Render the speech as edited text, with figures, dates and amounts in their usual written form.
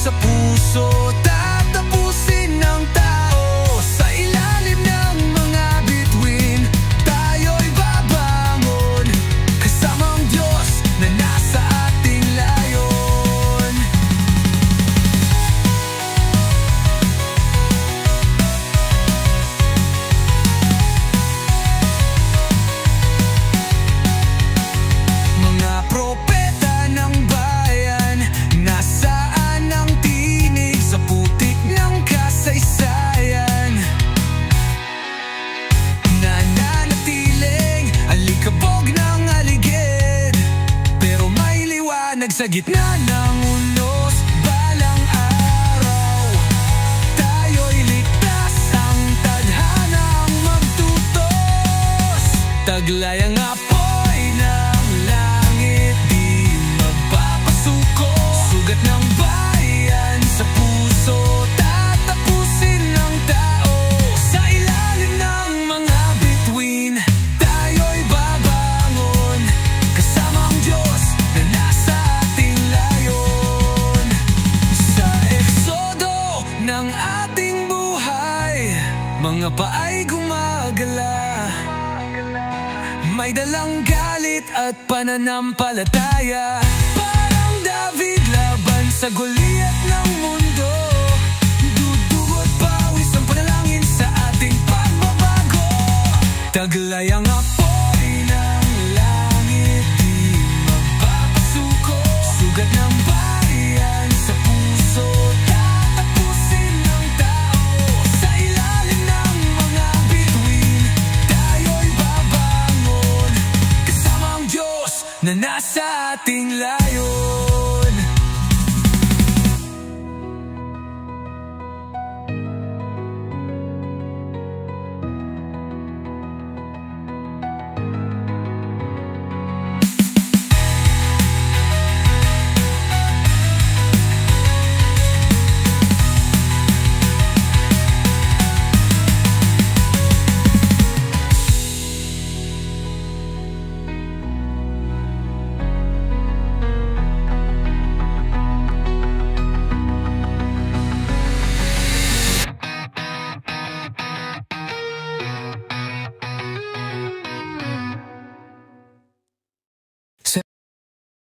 sa puso, tatapusin ng tao. Sa ilalim ng mga bituin, tayo'y babangon, kasama ang Diyos na nasa ating layon. Mga propeta ng bayan, nasaan ang tinig sa putik ng kasaysayan? Nananatiling alikabog ng aligid, pero may liwanag sa gitna ng unos. Balang araw, tayo'y ligtas, ang tadhanang magtutos. Taglay ang apoy ng langit, di magpapasuko. Sugat ng bayan sa puso, tatapusin ng tao. Sa ilalim ng mga bituin, tayo'y babangon, kasama ang Diyos na nasa ating layon. Sa eksodo ng ating buhay, mga paay gumagala, may dalang galit at pananampalataya. Parang David laban sa Goliath ng mundo, dudugot pawis ang panalangin sa ating pagbabago. Taglay ang apoy ng langit, di magpapasuko. Sugat ng bayan sa puso, tatapusin ng tao. Sa ilalim ng mga bituin, tayo'y babangon, kasama ang Diyos na nasa ating layon.